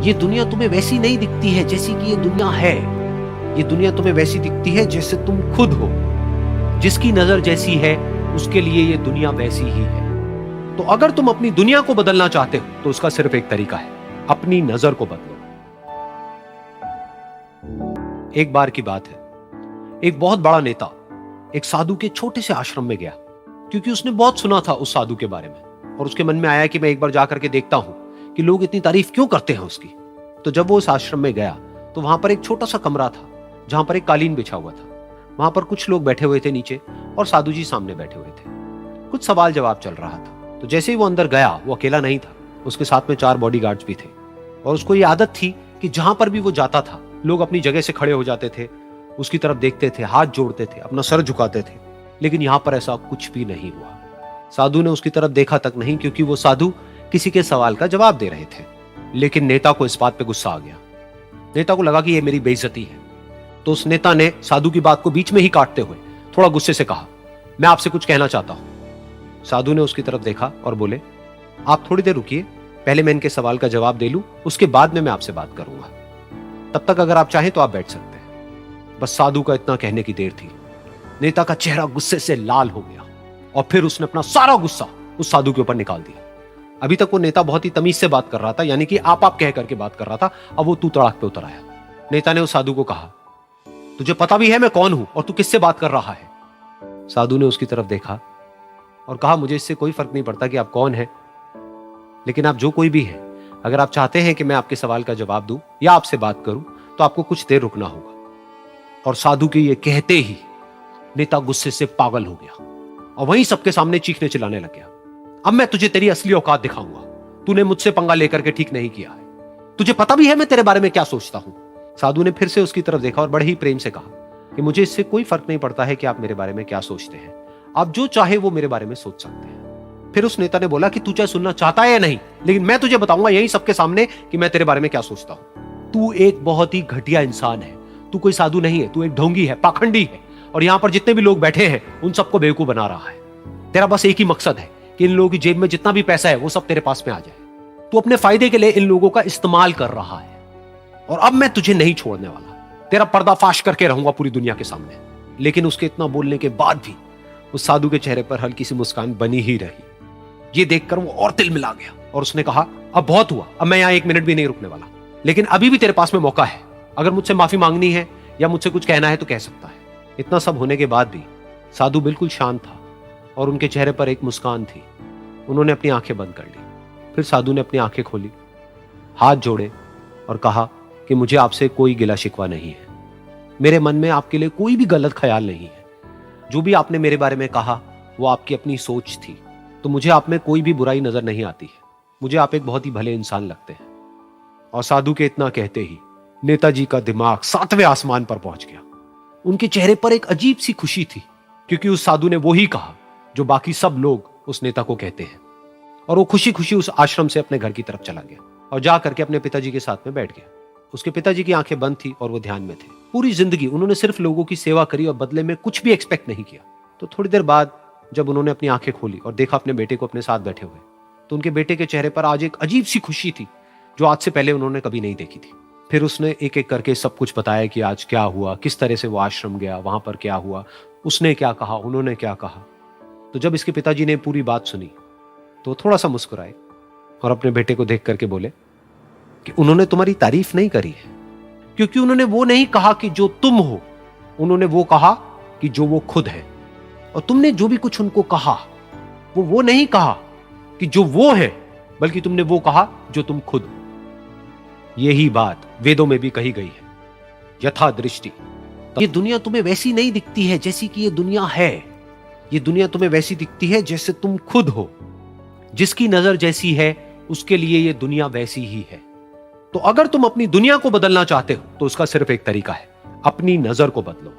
ये दुनिया तुम्हें वैसी नहीं दिखती है जैसी कि ये दुनिया है। ये दुनिया तुम्हें वैसी दिखती है जैसे तुम खुद हो। जिसकी नजर जैसी है उसके लिए ये दुनिया वैसी ही है। तो अगर तुम अपनी दुनिया को बदलना चाहते हो तो उसका सिर्फ एक तरीका है, अपनी नजर को बदलो। एक बार की बात है, एक बहुत बड़ा नेता एक साधु के छोटे से आश्रम में गया, क्योंकि उसने बहुत सुना था उस साधु के बारे में, और उसके मन में आया कि मैं एक बार जाकर के देखता हूं कि लोग इतनी तारीफ क्यों करते हैं उसकी। तो जब वो उस आश्रम में गया तो वहां पर एक छोटा सा कमरा था जहां पर एक कालीन बिछा हुआ था। वहां पर कुछ लोग बैठे हुए थे नीचे और साधु जी सामने बैठे हुए थे। कुछ सवाल जवाब चल रहा था। तो जैसे ही वो अंदर गया, वो अकेला नहीं था, उसके साथ में 4 बॉडीगार्ड्स भी थे, और उसको ये आदत थी कि जहां पर भी वो जाता था लोग अपनी जगह से खड़े हो जाते थे, उसकी तरफ देखते थे, हाथ जोड़ते थे, अपना सर झुकाते थे। लेकिन यहां पर ऐसा कुछ भी नहीं हुआ। साधु ने उसकी तरफ देखा तक नहीं, क्योंकि वो साधु किसी के सवाल का जवाब दे रहे थे। लेकिन नेता को इस बात पे गुस्सा आ गया। नेता को लगा कि ये मेरी बेइज्जती है। तो उस नेता ने साधु की बात को बीच में ही काटते हुए थोड़ा गुस्से से कहा, मैं आपसे कुछ कहना चाहता हूं। साधु ने उसकी तरफ देखा और बोले, आप थोड़ी देर रुकिए, पहले मैं इनके सवाल का जवाब दे लूं, उसके बाद में मैं आपसे बात करूंगा। तब तक अगर आप चाहें तो आप बैठ सकते हैं। बस साधु का इतना कहने की देर थी। नेता का चेहरा गुस्से से लाल हो गया और फिर उसने अपना सारा गुस्सा उस साधु के ऊपर निकाल दिया। अभी तक वो नेता बहुत ही तमीज से बात कर रहा था, यानी कि आप कह करके बात कर रहा था। अब वो तू तड़ाक पे उतर आया। नेता ने उस साधु को कहा, तुझे पता भी है मैं कौन हूं और तू किससे बात कर रहा है? साधु ने उसकी तरफ देखा और कहा, मुझे इससे कोई फर्क नहीं पड़ता कि आप कौन हैं, लेकिन आप जो कोई भी हैं, अगर आप चाहते हैं कि मैं आपके सवाल का जवाब दूं या आपसे बात करूं तो आपको कुछ देर रुकना होगा। और साधु के ये कहते ही नेता गुस्से से पागल हो गया और वहीं सबके सामने चीखने चिल्लाने लग गया, अब मैं तुझे तेरी असली औकात दिखाऊंगा। तूने मुझसे पंगा लेकर के ठीक नहीं किया है। तुझे पता भी है मैं तेरे बारे में क्या सोचता हूं। साधु ने फिर से उसकी तरफ देखा और बड़े ही प्रेम से कहा कि मुझे इससे कोई फर्क नहीं पड़ता है कि आप मेरे बारे में क्या सोचते हैं। आप जो चाहे वो मेरे बारे में सोच सकते हैं। फिर उस नेता ने बोला कि तू चाहे सुनना चाहता है या नहीं, लेकिन मैं तुझे बताऊंगा यही सबके सामने कि मैं तेरे बारे में क्या सोचता हूं। तू एक बहुत ही घटिया इंसान है। तू कोई साधु नहीं है, तू एक ढोंगी है, पाखंडी है, और यहां पर जितने भी लोग बैठे हैं उन सबको बेवकूफ बना रहा है। तेरा बस एक ही मकसद है कि इन लोगों की जेब में जितना भी पैसा है वो सब तेरे पास में आ जाए। तू अपने फायदे के लिए इन लोगों का इस्तेमाल कर रहा है, और अब मैं तुझे नहीं छोड़ने वाला। तेरा पर्दाफाश करके रहूंगा पूरी दुनिया के सामने। लेकिन उसके इतना बोलने के बाद भी उस साधु के चेहरे पर हल्की सी मुस्कान बनी ही रही। ये देखकर वो और तिल मिला गया और उसने कहा, अब बहुत हुआ, अब मैं यहां 1 मिनट भी नहीं रुकने वाला। लेकिन अभी भी तेरे पास में मौका है। अगर मुझसे माफी मांगनी है या मुझसे कुछ कहना है तो कह सकता है। इतना सब होने के बाद भी साधु बिल्कुल शांत था और उनके चेहरे पर एक मुस्कान थी। उन्होंने अपनी आंखें बंद कर ली। फिर साधु ने अपनी आंखें खोली, हाथ जोड़े और कहा कि मुझे आपसे कोई गिला शिकवा नहीं है। मेरे मन में आपके लिए कोई भी गलत ख्याल नहीं है। जो भी आपने मेरे बारे में कहा वो आपकी अपनी सोच थी, तो मुझे आप में कोई भी बुराई नजर नहीं आती है। मुझे आप एक बहुत ही भले इंसान लगते हैं। और साधु के इतना कहते ही नेताजी का दिमाग 7वें आसमान पर पहुंच गया। उनके चेहरे पर एक अजीब सी खुशी थी, क्योंकि उस साधु ने वो ही कहा जो बाकी सब लोग उस नेता को कहते हैं। और वो खुशी खुशी उस आश्रम से अपने घर की तरफ चला गया और जा करके अपने पिताजी के साथ में बैठ गया। उसके पिताजी की आंखें बंद थी और वो ध्यान में थे। पूरी जिंदगी उन्होंने सिर्फ लोगों की सेवा करी और बदले में कुछ भी एक्सपेक्ट नहीं किया। तो थोड़ी देर बाद जब उन्होंने अपनी आंखें खोली और देखा अपने बेटे को अपने साथ बैठे हुए, तो उनके बेटे के चेहरे पर आज एक अजीब सी खुशी थी जो आज से पहले उन्होंने कभी नहीं देखी थी। फिर उसने एक एक करके सब कुछ बताया कि आज क्या हुआ, किस तरह से वो आश्रम गया, वहां पर क्या हुआ, उसने क्या कहा, उन्होंने क्या कहा। तो जब इसके पिताजी ने पूरी बात सुनी तो थोड़ा सा मुस्कुराए और अपने बेटे को देख करके बोले कि उन्होंने तुम्हारी तारीफ नहीं करी है, क्योंकि उन्होंने वो नहीं कहा कि जो तुम हो, उन्होंने वो कहा कि जो वो खुद है। और तुमने जो भी कुछ उनको कहा वो नहीं कहा कि जो वो है, बल्कि तुमने वो कहा जो तुम खुद हो। यही बात वेदों में भी कही गई है, यथा दृष्टि। ये दुनिया तुम्हें वैसी नहीं दिखती है जैसी कि ये दुनिया है। ये दुनिया तुम्हें वैसी दिखती है जैसे तुम खुद हो। जिसकी नजर जैसी है उसके लिए ये दुनिया वैसी ही है। तो अगर तुम अपनी दुनिया को बदलना चाहते हो तो उसका सिर्फ एक तरीका है, अपनी नजर को बदलो।